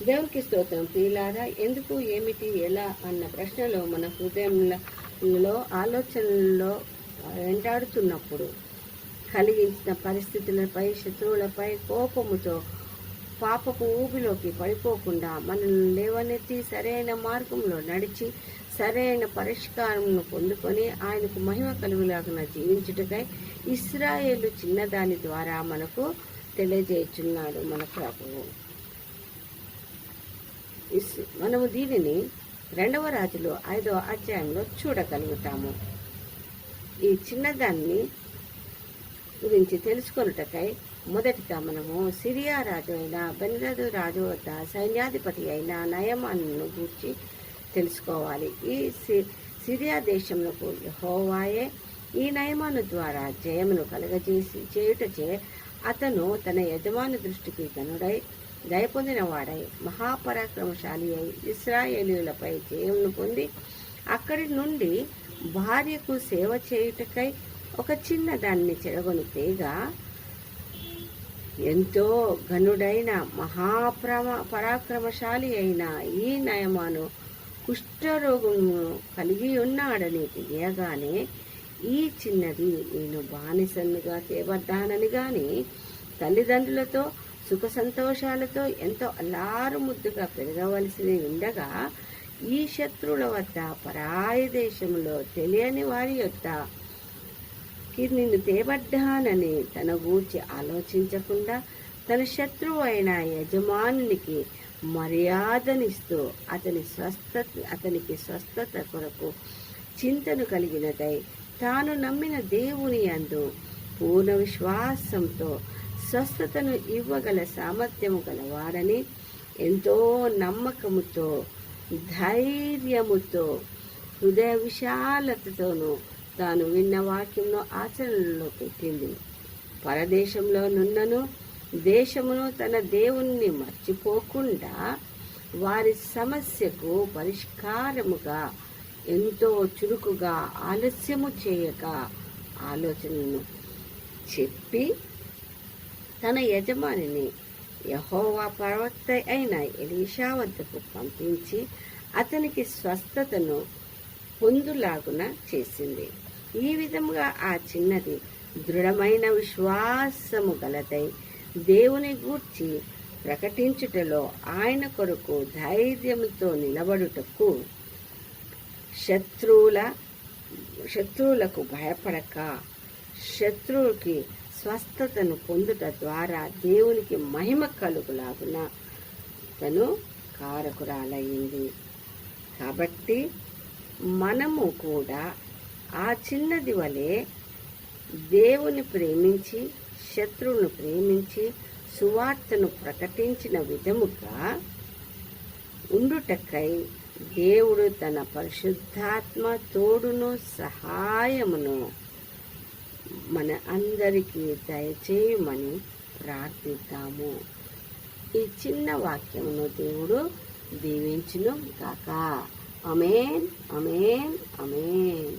దేవునికి స్తోత్రం. ప్రియులారా, ఎందుకు, ఏమిటి, ఎలా అన్న ప్రశ్నలో మన హృదయంలో ఆలోచనల్లో వెంటాడుతున్నప్పుడు కలిగించిన పరిస్థితులపై, శత్రువులపై కోపముతో పాపపు ఊబిలోకి పడిపోకుండా మనల్ని లేవనెత్తి సరైన మార్గంలో నడిచి సరైన పరిష్కారంను పొందుకొని ఆయనకు మహిమ కలుగులాగా జీవించుటకై ఇశ్రాయేలు చిన్నదాని ద్వారా మనకు తెలియజేయుచున్నాడు మన ప్రభువు. మనము దీనిని 2వ రాజులు 5వ అధ్యాయంలో చూడగలుగుతాము. ఈ చిన్నదాన్ని గురించి తెలుసుకొనుటకై మొదటిగా మనము సిరియా రాజు అయిన బెన్హదదు రాజు వద్ద సైన్యాధిపతి అయిన నయమానును గూర్చి తెలుసుకోవాలి. ఈ సిరియా దేశంలో యెహోవాయే ఈ నయమాను ద్వారా జయమును చేయుటచే అతను తన యజమాని దృష్టికి గనుడై దయపొందిన వాడై మహాపరాక్రమశాలి అయి ఇశ్రాయేలీయులపై జయమును పొంది అక్కడి నుండి భార్యకు సేవ చేయుటకై ఒక చిన్న దాన్ని చెరగొని తేగా ఎంతో ఘనుడైన పరాక్రమశాలి అయిన ఈ నయమాను కుష్ఠరోగము కలిగి ఉన్నాడని తెలియగానే ఈ చిన్నది నేను బానిసన్నుగా తేబడ్డానని గాని తల్లిదండ్రులతో సుఖ సంతోషాలతో ఎంతో అల్లారు ముద్దుగా పెరగవలసి ఉండగా ఈ శత్రువుల వద్ద పరాయి దేశంలో తెలియని వారి యొద్ద నిన్ను తేబడ్డానని తన గూర్చి ఆలోచించకుండా తన శత్రువు అయిన యజమానునికి మర్యాదనిస్తూ అతనికి స్వస్థత కొరకు చింతను కలిగినదై తాను నమ్మిన దేవుని యందు పూర్ణ విశ్వాసంతో స్వస్థతను ఇవ్వగల సామర్థ్యము గలవాడని ఎంతో నమ్మకముతో ధైర్యముతో హృదయ విశాలతతోనూ తాను విన్న వాక్యంలో ఆచరణలో పెట్టింది. పరదేశంలో నున్నను దేశమును తన దేవుణ్ణి మర్చిపోకుండా వారి సమస్యకు పరిష్కారముగా ఎంతో చురుకుగా ఆలస్యము చేయక ఆలోచనను చెప్పి తన యజమానిని యెహోవా ప్రవక్త అయిన ఎలీషా వద్దకు పంపించి అతనికి స్వస్థతను పొందులాగున చేసింది. ఈ విధముగా ఆ చిన్నది దృఢమైన విశ్వాసము గలదై దేవుని గూర్చి ప్రకటించుటలో ఆయన కొరకు ధైర్యముతో నిలబడుటకు శత్రువులకు భయపడక శత్రువుకి స్వస్థతను పొందుట ద్వారా దేవునికి మహిమ కలుగులాగున తను కారకురాలయ్యింది. కాబట్టి మనము కూడా ఆ చిన్నది వలె దేవుని ప్రేమించి శత్రువును ప్రేమించి సువార్తను ప్రకటించిన విధముగా ఉండుటకై దేవుడు తన పరిశుద్ధాత్మ తోడును సహాయమును మన అందరికీ దయచేయమని ప్రార్థిద్దాము. ఈ చిన్న వాక్యమును దేవుడు దీవించును గాక. ఆమేన్, ఆమేన్, ఆమేన్.